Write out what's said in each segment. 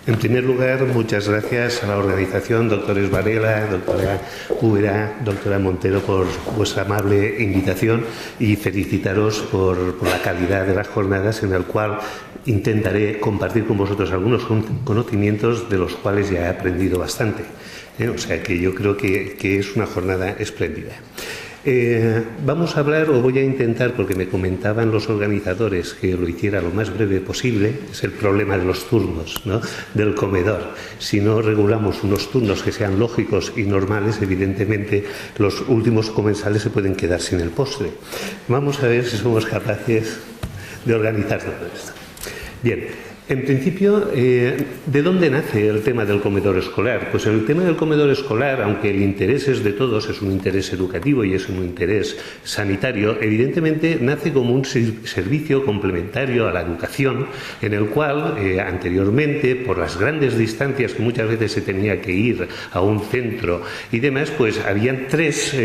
En primer lugar, muchas gracias a la organización, doctores Varela, doctora Úbeda, doctora Montero, por vuestra amable invitación y felicitaros por la calidad de las jornadas, en el cual intentaré compartir con vosotros algunos conocimientos de los cuales ya he aprendido bastante. O sea que yo creo que es una jornada espléndida. Vamos a hablar, o voy a intentar, porque me comentaban los organizadores que lo hiciera lo más breve posible, es el problema de los turnos, ¿no?, del comedor. Si no regulamos unos turnos que sean lógicos y normales, evidentemente los últimos comensales se pueden quedar sin el postre. Vamos a ver si somos capaces de organizar todo esto. Bien. En principio, ¿de dónde nace el tema del comedor escolar? Pues el tema del comedor escolar, aunque el interés es de todos, es un interés educativo y es un interés sanitario, evidentemente nace como un servicio complementario a la educación, en el cual anteriormente, por las grandes distancias que muchas veces se tenía que ir a un centro y demás, pues habían tres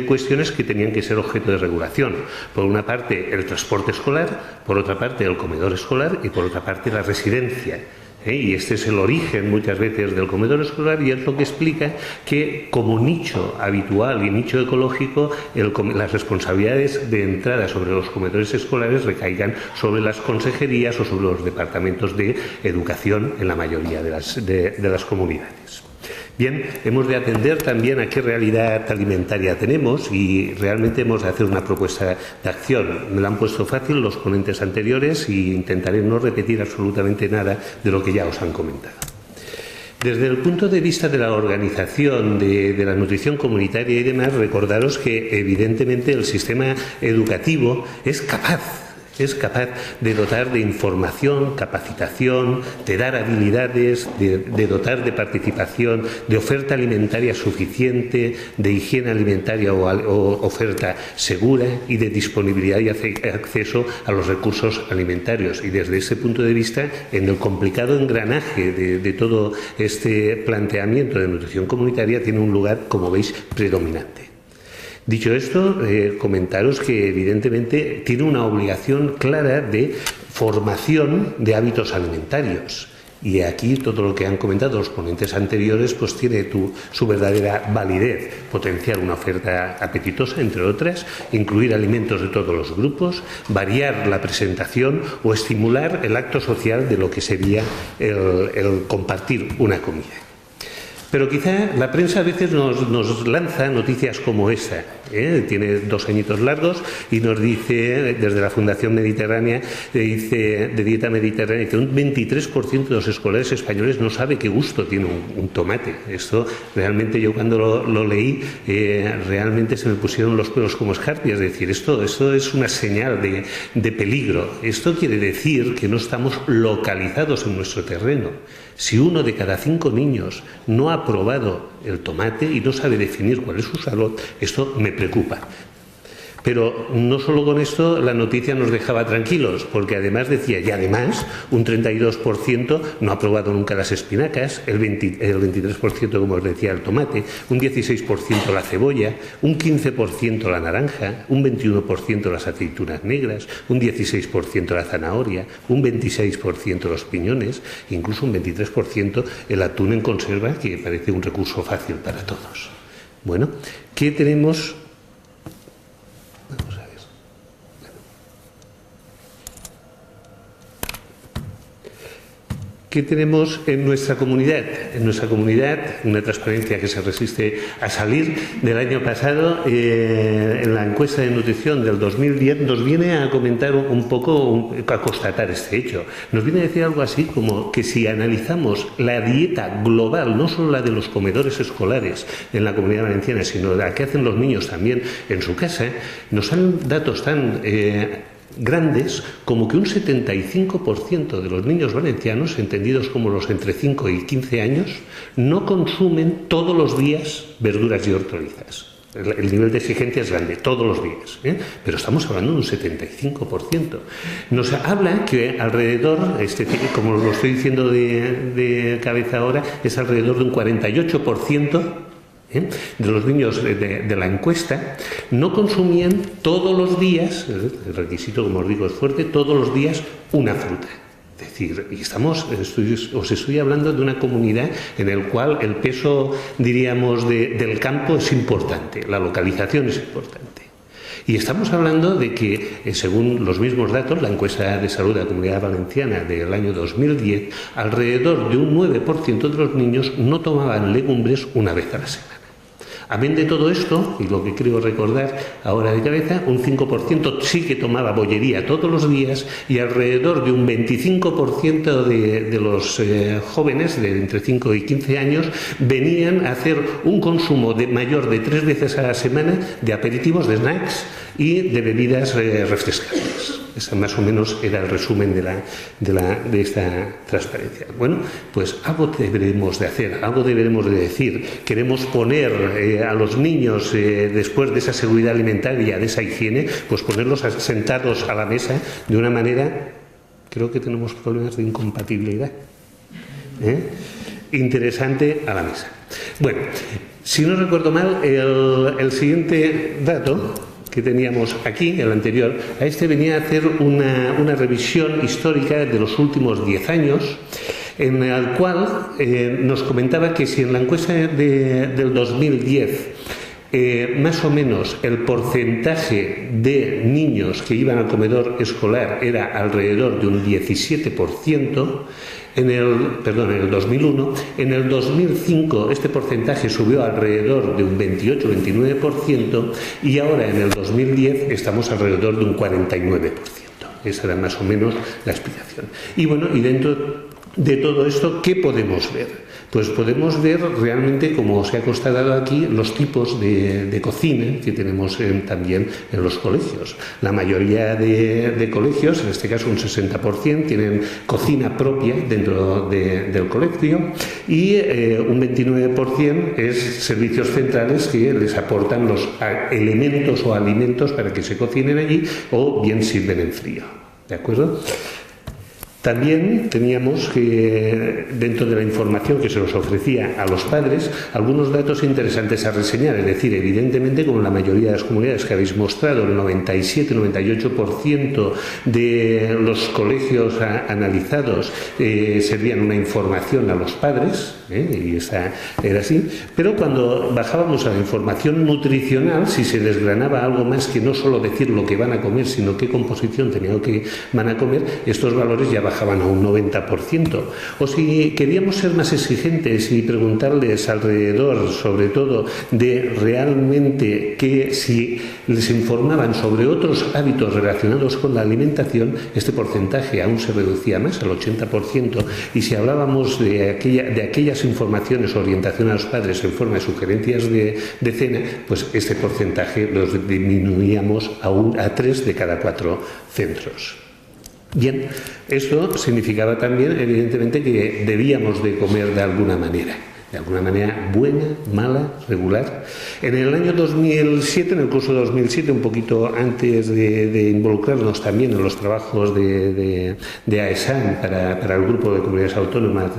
cuestiones que tenían que ser objeto de regulación. Por una parte, el transporte escolar, por otra parte, el comedor escolar y por otra parte la residencia. Y este es el origen muchas veces del comedor escolar y es lo que explica que como nicho habitual y nicho ecológico las responsabilidades de entrada sobre los comedores escolares recaigan sobre las consejerías o sobre los departamentos de educación en la mayoría de las comunidades. Bien, hemos de atender también a qué realidad alimentaria tenemos y realmente hemos de hacer una propuesta de acción. Me lo han puesto fácil los ponentes anteriores y intentaré no repetir absolutamente nada de lo que ya os han comentado. Desde el punto de vista de la organización de la nutrición comunitaria y demás, recordaros que evidentemente el sistema educativo es capaz de dotar de información, capacitación, de dar habilidades, de dotar de participación, de oferta alimentaria suficiente, de higiene alimentaria o oferta segura y de disponibilidad y acceso a los recursos alimentarios. Y desde ese punto de vista, en el complicado engranaje de todo este planteamiento de nutrición comunitaria, tiene un lugar, como veis, predominante. Dicho esto, comentaros que evidentemente tiene una obligación clara de formación de hábitos alimentarios. Y aquí todo lo que han comentado los ponentes anteriores pues tiene su verdadera validez. Potenciar una oferta apetitosa, entre otras, incluir alimentos de todos los grupos, variar la presentación o estimular el acto social de lo que sería el compartir una comida. Pero quizá la prensa a veces nos lanza noticias como esta. Tiene 2 añitos largos y nos dice, desde la Fundación Mediterránea, de Dieta Mediterránea, que un 23% de los escolares españoles no sabe qué gusto tiene un tomate. Esto realmente yo cuando lo leí, realmente se me pusieron los pelos como escarpias. Es decir, esto es una señal de peligro. Esto quiere decir que no estamos localizados en nuestro terreno. Si 1 de cada 5 niños no ha probado el tomate y no sabe definir cuál es su sabor, esto me preocupa. Pero no solo con esto la noticia nos dejaba tranquilos, porque además decía, y además un 32% no ha probado nunca las espinacas, el 23%, como os decía, el tomate, un 16% la cebolla, un 15% la naranja, un 21% las aceitunas negras, un 16% la zanahoria, un 26% los piñones, incluso un 23% el atún en conserva, que parece un recurso fácil para todos. Bueno, ¿qué tenemos? Vamos a ver. ¿Qué tenemos en nuestra comunidad? En nuestra comunidad, una transparencia que se resiste a salir del año pasado, en la encuesta de nutrición del 2010, nos viene a comentar un poco, a constatar este hecho. Nos viene a decir algo así como que si analizamos la dieta global, no solo la de los comedores escolares en la Comunidad Valenciana, sino la que hacen los niños también en su casa, nos dan datos tan grandes como que un 75% de los niños valencianos, entendidos como los entre 5 y 15 años, no consumen todos los días verduras y hortalizas. El nivel de exigencia es grande, todos los días, pero estamos hablando de un 75%. Nos habla que alrededor, como lo estoy diciendo de cabeza ahora, es alrededor de un 48%, de los niños de la encuesta no consumían todos los días, el requisito, como os digo, es fuerte, todos los días una fruta. Es decir, y os estoy hablando de una comunidad en la cual el peso, diríamos, del campo es importante, la localización es importante. Y estamos hablando de que, según los mismos datos, la encuesta de salud de la Comunidad Valenciana del año 2010, alrededor de un 9% de los niños no tomaban legumbres una vez a la semana. Amén de todo esto, y lo que creo recordar ahora de cabeza, un 5% sí que tomaba bollería todos los días y alrededor de un 25% de los jóvenes de entre 5 y 15 años venían a hacer un consumo mayor de 3 veces a la semana de aperitivos, de snacks y de bebidas refrescantes. Ese más o menos era el resumen de esta transparencia. Bueno, pues algo deberemos de hacer, algo deberemos de decir. Queremos poner a los niños, después de esa seguridad alimentaria, de esa higiene, pues ponerlos sentados a la mesa de una manera, creo que tenemos problemas de incompatibilidad, interesante a la mesa. Bueno, si no recuerdo mal, el siguiente dato que teníamos aquí, el anterior, a este venía a hacer una revisión histórica de los últimos 10 años, en el cual nos comentaba que si en la encuesta del 2010 más o menos el porcentaje de niños que iban al comedor escolar era alrededor de un 17%, en el 2001, en el 2005 este porcentaje subió alrededor de un 28-29% y ahora en el 2010 estamos alrededor de un 49%. Esa era más o menos la explicación. Y bueno, y dentro de todo esto, ¿qué podemos ver? Pues podemos ver realmente, como se ha constatado aquí, los tipos de cocina que tenemos también en los colegios. La mayoría de colegios, en este caso un 60%, tienen cocina propia dentro del colegio y un 29% es servicios centrales que les aportan los elementos o alimentos para que se cocinen allí o bien sirven en frío. ¿De acuerdo? También teníamos que, dentro de la información que se nos ofrecía a los padres, algunos datos interesantes a reseñar. Es decir, evidentemente, como en la mayoría de las comunidades que habéis mostrado, el 97-98% de los colegios analizados servían una información a los padres, y esa era así. Pero cuando bajábamos a la información nutricional, si se desgranaba algo más que no solo decir lo que van a comer, sino qué composición tenía lo que van a comer, estos valores ya bajaban a un 90%. O si queríamos ser más exigentes y preguntarles alrededor, sobre todo, de realmente que si les informaban sobre otros hábitos relacionados con la alimentación, este porcentaje aún se reducía más, al 80%, y si hablábamos de aquellas informaciones o orientación a los padres en forma de sugerencias de cena, pues este porcentaje lo disminuíamos a 3 de cada 4 centros. Bien, esto significaba también, evidentemente, que debíamos de comer de alguna manera buena, mala, regular. En el año 2007, en el curso de 2007, un poquito antes de involucrarnos también en los trabajos de AESAN para el grupo de comunidades autónomas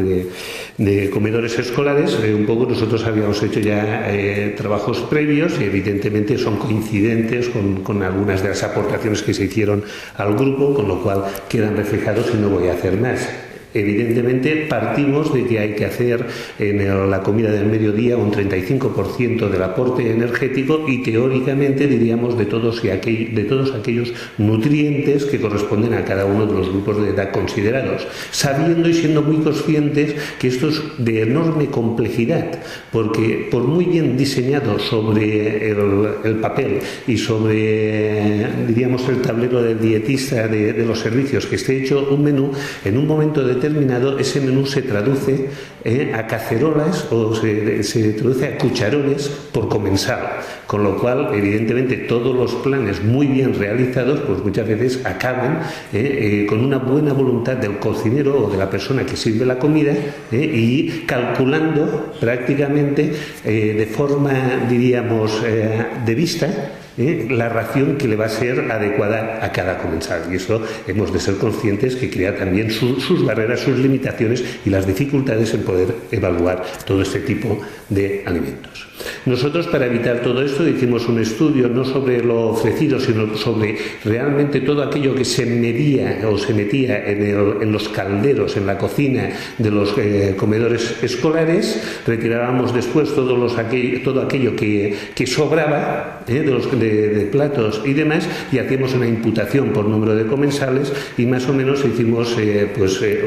de comedores escolares, un poco nosotros habíamos hecho ya trabajos previos y evidentemente son coincidentes con algunas de las aportaciones que se hicieron al grupo, con lo cual quedan reflejados y no voy a hacer más. Evidentemente partimos de que hay que hacer en la comida del mediodía un 35% del aporte energético y teóricamente diríamos de todos aquellos nutrientes que corresponden a cada uno de los grupos de edad considerados, sabiendo y siendo muy conscientes que esto es de enorme complejidad, porque por muy bien diseñado sobre el papel y sobre, diríamos, el tablero del dietista de los servicios que esté hecho un menú, en un momento determinado ese menú se traduce a cacerolas o se traduce a cucharones por comensal, con lo cual evidentemente todos los planes muy bien realizados pues muchas veces acaban con una buena voluntad del cocinero o de la persona que sirve la comida y calculando prácticamente de forma, diríamos, de vista la ración que le va a ser adecuada a cada comensal, y eso hemos de ser conscientes que crea también sus barreras, sus limitaciones y las dificultades en poder evaluar todo este tipo de alimentos. Nosotros, para evitar todo esto, hicimos un estudio no sobre lo ofrecido, sino sobre realmente todo aquello que se medía o se metía en los calderos, en la cocina de los comedores escolares. Retirábamos después todo aquello que sobraba de platos y demás, y hacíamos una imputación por número de comensales, y más o menos hicimos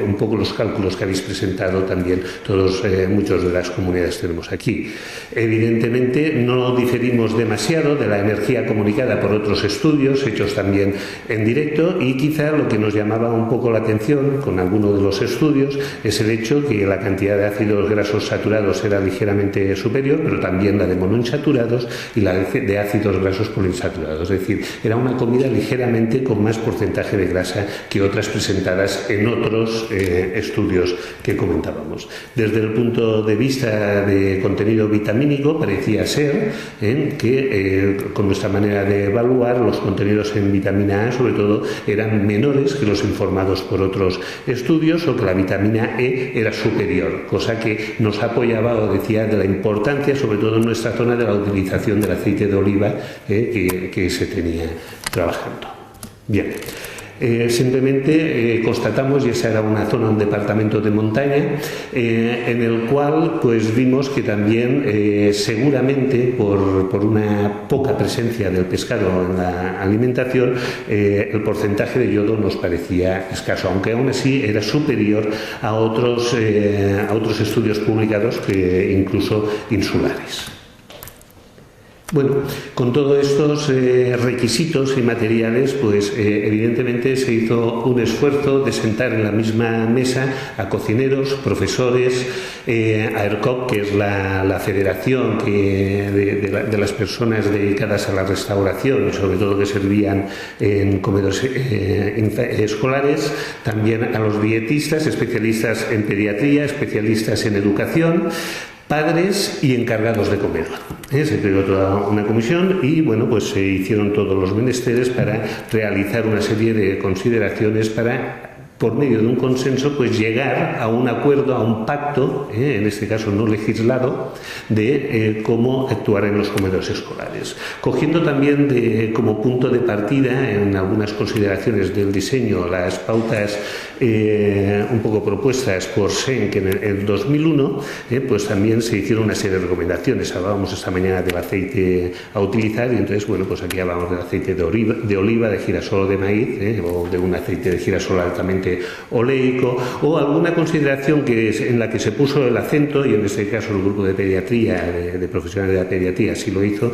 un poco los cálculos que habéis presentado también muchos de las comunidades que tenemos aquí. Evidentemente no diferimos demasiado de la energía comunicada por otros estudios hechos también en directo, y quizá lo que nos llamaba un poco la atención con alguno de los estudios es el hecho que la cantidad de ácidos grasos saturados era ligeramente superior, pero también la de monoinsaturados y la de ácidos grasos poliinsaturados. Es decir, era una comida ligeramente con más porcentaje de grasa que otras presentadas en otros estudios que comentábamos. Desde el punto de vista de contenido vitamínico, parecía ser que con nuestra manera de evaluar, los contenidos en vitamina A sobre todo eran menores que los informados por otros estudios, o que la vitamina E era superior, cosa que nos apoyaba o decía de la importancia, sobre todo en nuestra zona, de la utilización del aceite de oliva que se tenía trabajando. Bien. Simplemente constatamos, y esa era una zona, un departamento de montaña, en el cual pues vimos que también seguramente por una poca presencia del pescado en la alimentación, el porcentaje de yodo nos parecía escaso, aunque aún así era superior a otros estudios publicados, incluso insulares. Bueno, con todos estos requisitos y materiales, pues evidentemente se hizo un esfuerzo de sentar en la misma mesa a cocineros, profesores, a ERCOC, que es la federación de las personas dedicadas a la restauración y sobre todo que servían en comedores escolares, también a los dietistas, especialistas en pediatría, especialistas en educación, padres y encargados de comedor. Se creó toda una comisión y pues se hicieron todos los menesteres para realizar una serie de consideraciones para, por medio de un consenso, pues llegar a un acuerdo, a un pacto, en este caso no legislado, de cómo actuar en los comedores escolares. Cogiendo también como punto de partida en algunas consideraciones del diseño las pautas un poco propuestas por SENC en el 2001, pues también se hicieron una serie de recomendaciones. Hablábamos esta mañana del aceite a utilizar, y entonces, pues aquí hablamos del aceite de oliva, de girasol o de maíz, o de un aceite de girasol altamente oleico, o alguna consideración en la que se puso el acento, y en este caso el grupo de pediatría, de profesionales de la pediatría sí lo hizo,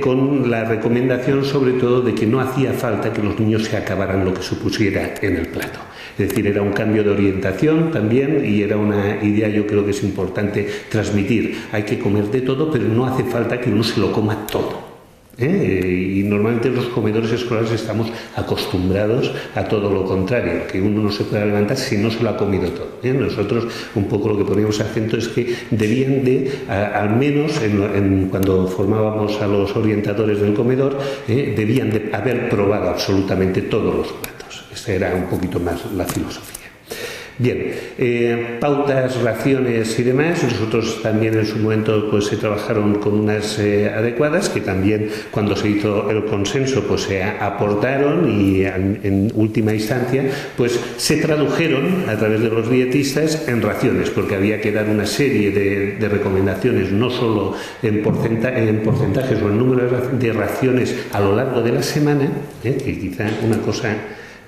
con la recomendación sobre todo de que no hacía falta que los niños se acabaran lo que supusiera en el plato. Es decir, era un cambio de orientación también, y era una idea, yo creo que es importante transmitir. Hay que comer de todo, pero no hace falta que uno se lo coma todo. Y normalmente en los comedores escolares estamos acostumbrados a todo lo contrario, que uno no se pueda levantar si no se lo ha comido todo. Nosotros un poco lo que poníamos acento es que debían de, al menos cuando formábamos a los orientadores del comedor, debían de haber probado absolutamente todos los platos. Esta era un poquito más la filosofía. Bien, pautas, raciones y demás. Nosotros también en su momento pues se trabajaron con unas adecuadas, que también cuando se hizo el consenso pues se aportaron, y en última instancia pues se tradujeron a través de los dietistas en raciones, porque había que dar una serie de recomendaciones, no solo en porcentajes o en número de raciones a lo largo de la semana, que quizá una cosa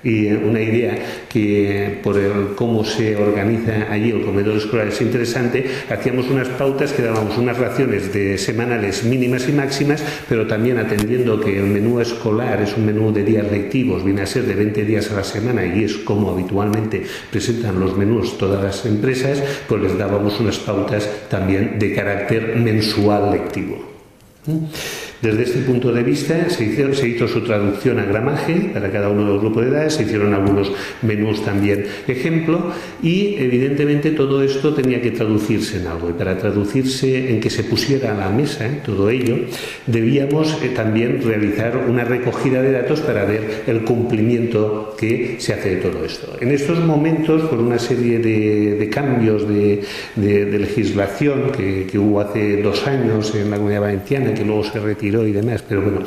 y una idea que por cómo se organiza allí el comedor escolar es interesante. Hacíamos unas pautas que dábamos unas raciones de semanales mínimas y máximas, pero también atendiendo que el menú escolar es un menú de días lectivos, viene a ser de 20 días a la semana, y es como habitualmente presentan los menús todas las empresas, pues les dábamos unas pautas también de carácter mensual lectivo. Desde este punto de vista se hizo su traducción a gramaje para cada uno de los grupos de edades, se hicieron algunos menús también ejemplo y evidentemente todo esto tenía que traducirse en algo y para traducirse en que se pusiera a la mesa todo ello debíamos también realizar una recogida de datos para ver el cumplimiento que se hace de todo esto. En estos momentos, por una serie de cambios de legislación que hubo hace 2 años en la Comunidad Valenciana, que luego se retiró y demás, pero bueno,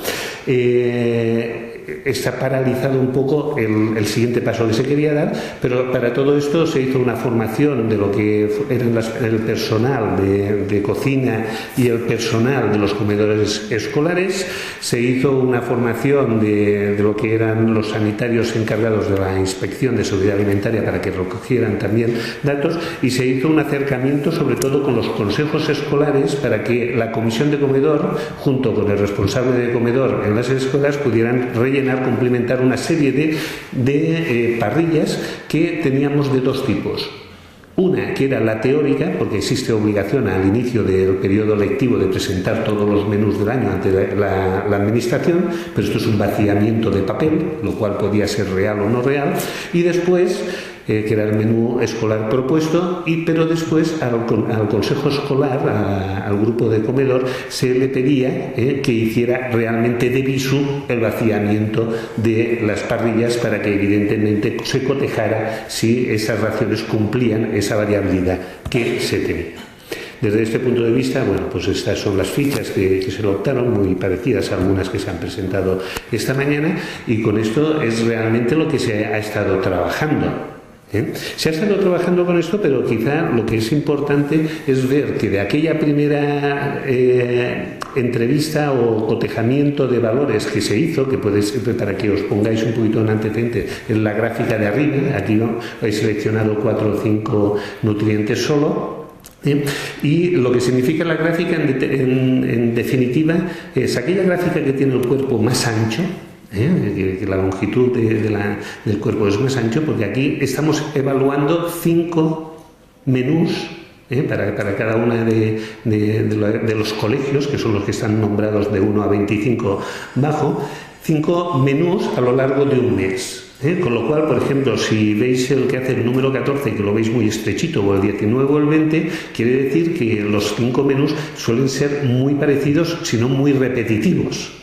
está paralizado un poco el siguiente paso que se quería dar, pero para todo esto se hizo una formación de lo que eran el personal de cocina y el personal de los comedores escolares, se hizo una formación de lo que eran los sanitarios encargados de la inspección de seguridad alimentaria para que recogieran también datos y se hizo un acercamiento sobre todo con los consejos escolares para que la comisión de comedor junto con el responsable de comedor en las escuelas pudieran complementar una serie de parrillas que teníamos de 2 tipos. Una que era la teórica, porque existe obligación al inicio del periodo lectivo de presentar todos los menús del año ante la administración, pero esto es un vaciamiento de papel, lo cual podía ser real o no real, y después que era el menú escolar propuesto, pero después al consejo escolar, al grupo de comedor, se le pedía que hiciera realmente de visu el vaciamiento de las parrillas para que evidentemente se cotejara si esas raciones cumplían esa variabilidad que se tenía. Desde este punto de vista, bueno, pues estas son las fichas que se adoptaron, muy parecidas a algunas que se han presentado esta mañana, y con esto es realmente lo que se ha estado trabajando. Se ha estado trabajando con esto, pero quizá lo que es importante es ver que de aquella primera entrevista o cotejamiento de valores que se hizo, que puede ser, para que os pongáis un poquito en antecedente, en la gráfica de arriba, aquí he seleccionado 4 o 5 nutrientes solo. Y lo que significa la gráfica en definitiva es aquella gráfica que tiene el cuerpo más ancho, que la longitud del cuerpo es más ancho, porque aquí estamos evaluando 5 menús para cada una de los colegios, que son los que están nombrados de 1 a 25 bajo, 5 menús a lo largo de un mes. Con lo cual, por ejemplo, si veis el que hace el número 14, que lo veis muy estrechito, o el 19 o el 20, quiere decir que los 5 menús suelen ser muy parecidos, si no muy repetitivos.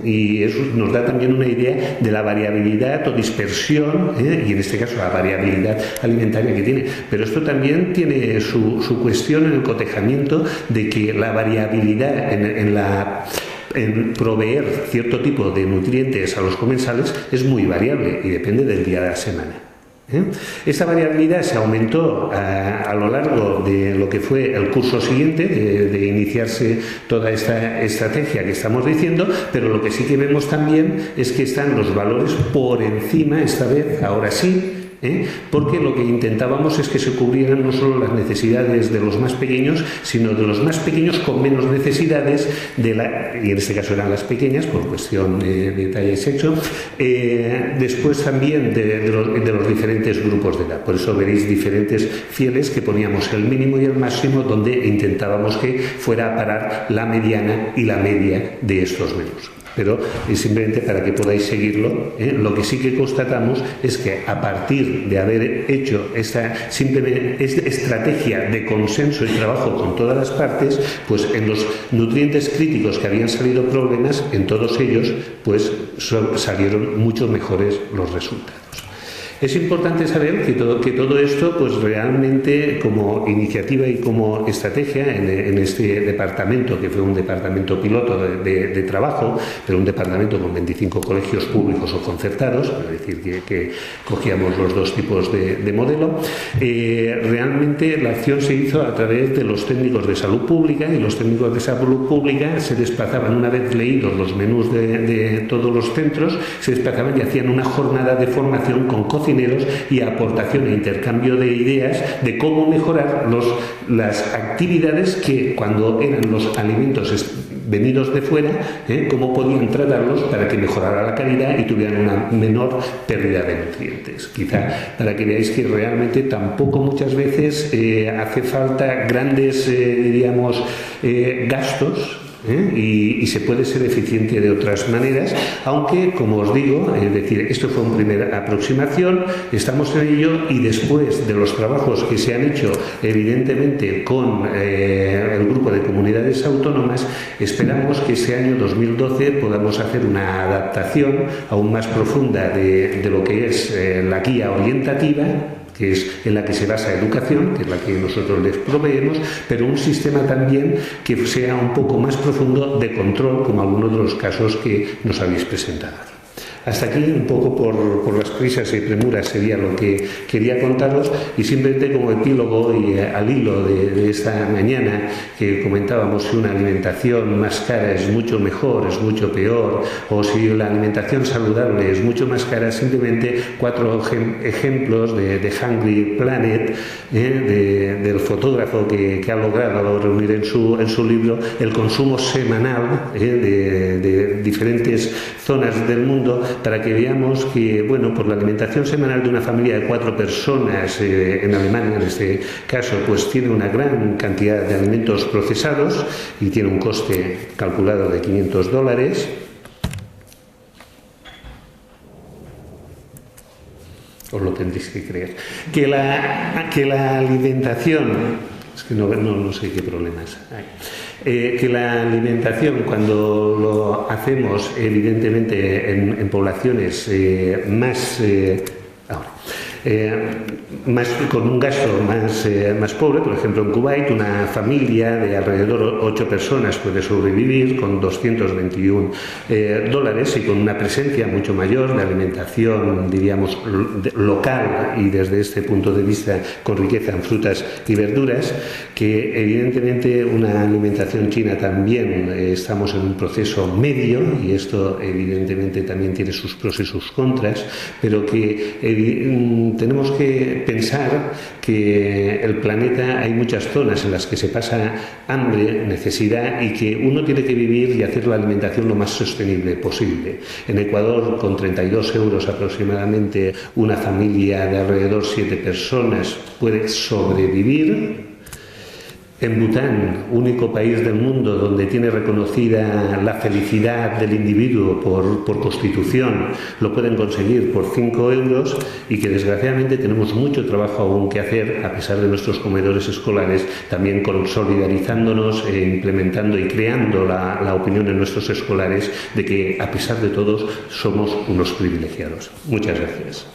Y eso nos da también una idea de la variabilidad o dispersión, y en este caso la variabilidad alimentaria que tiene. Pero esto también tiene su cuestión en el cotejamiento de que la variabilidad en proveer cierto tipo de nutrientes a los comensales es muy variable y depende del día de la semana. Esta variabilidad se aumentó a lo largo de lo que fue el curso siguiente, de iniciarse toda esta estrategia que estamos diciendo, pero lo que sí que vemos también es que están los valores por encima, esta vez, ahora sí, porque lo que intentábamos es que se cubrieran no solo las necesidades de los más pequeños, sino de los más pequeños con menos necesidades, y en este caso eran las pequeñas por cuestión de talla y sexo, después también de los diferentes grupos de edad. Por eso veréis diferentes fieles que poníamos el mínimo y el máximo, donde intentábamos que fuera a parar la mediana y la media de estos menús. Pero simplemente para que podáis seguirlo, lo que sí que constatamos es que a partir de haber hecho esta estrategia de consenso y trabajo con todas las partes, pues en los nutrientes críticos que habían salido problemas, en todos ellos pues salieron mucho mejores los resultados. Es importante saber que todo esto, pues realmente como iniciativa y como estrategia en este departamento, que fue un departamento piloto de trabajo, pero un departamento con 25 colegios públicos o concertados, es decir, que cogíamos los 2 tipos de modelo, realmente la acción se hizo a través de los técnicos de salud pública, y los técnicos de salud pública se desplazaban, una vez leídos los menús de todos los centros, se desplazaban y hacían una jornada de formación con cocineros y aportación e intercambio de ideas de cómo mejorar las actividades que, cuando eran los alimentos venidos de fuera, cómo podían tratarlos para que mejorara la calidad y tuvieran una menor pérdida de nutrientes. Quizá para que veáis que realmente tampoco muchas veces hace falta grandes, gastos y se puede ser eficiente de otras maneras, aunque, como os digo, es decir, esto fue una primera aproximación, estamos en ello y después de los trabajos que se han hecho, evidentemente, con el grupo de comunidades autónomas, esperamos que este año 2012 podamos hacer una adaptación aún más profunda de lo que es la guía orientativa, que es en la que se basa educación, que es la que nosotros les proveemos, pero un sistema también que sea un poco más profundo de control, como algunos de los casos que nos habéis presentado. Hasta aquí, un poco por las prisas y premuras, sería lo que quería contaros, y simplemente como epílogo y al hilo de esta mañana que comentábamos si una alimentación más cara es mucho mejor, es mucho peor, o si la alimentación saludable es mucho más cara, simplemente 4 ejemplos de Hungry Planet, del fotógrafo que ha logrado reunir en su libro el consumo semanal de diferentes zonas del mundo, para que veamos que, bueno, por la alimentación semanal de una familia de 4 personas en Alemania, en este caso, pues tiene una gran cantidad de alimentos procesados y tiene un coste calculado de $500. Os lo tendréis que creer. Que la alimentación, es que no sé qué problemas hay. Que la alimentación, cuando lo hacemos evidentemente en poblaciones con un gasto más pobre, por ejemplo en Kuwait, una familia de alrededor 8 personas puede sobrevivir con $221 y con una presencia mucho mayor de alimentación, diríamos, local, y desde este punto de vista con riqueza en frutas y verduras, que evidentemente una alimentación china también estamos en un proceso medio, y esto evidentemente también tiene sus pros y sus contras, pero que tenemos que pensar que el planeta hay muchas zonas en las que se pasa hambre, necesidad, y que uno tiene que vivir y hacer la alimentación lo más sostenible posible. En Ecuador, con 32 euros aproximadamente, una familia de alrededor 7 personas puede sobrevivir. En Bután, único país del mundo donde tiene reconocida la felicidad del individuo por constitución, lo pueden conseguir por 5 euros, y que desgraciadamente tenemos mucho trabajo aún que hacer, a pesar de nuestros comedores escolares, también solidarizándonos, implementando y creando la opinión en nuestros escolares de que, a pesar de todos, somos unos privilegiados. Muchas gracias.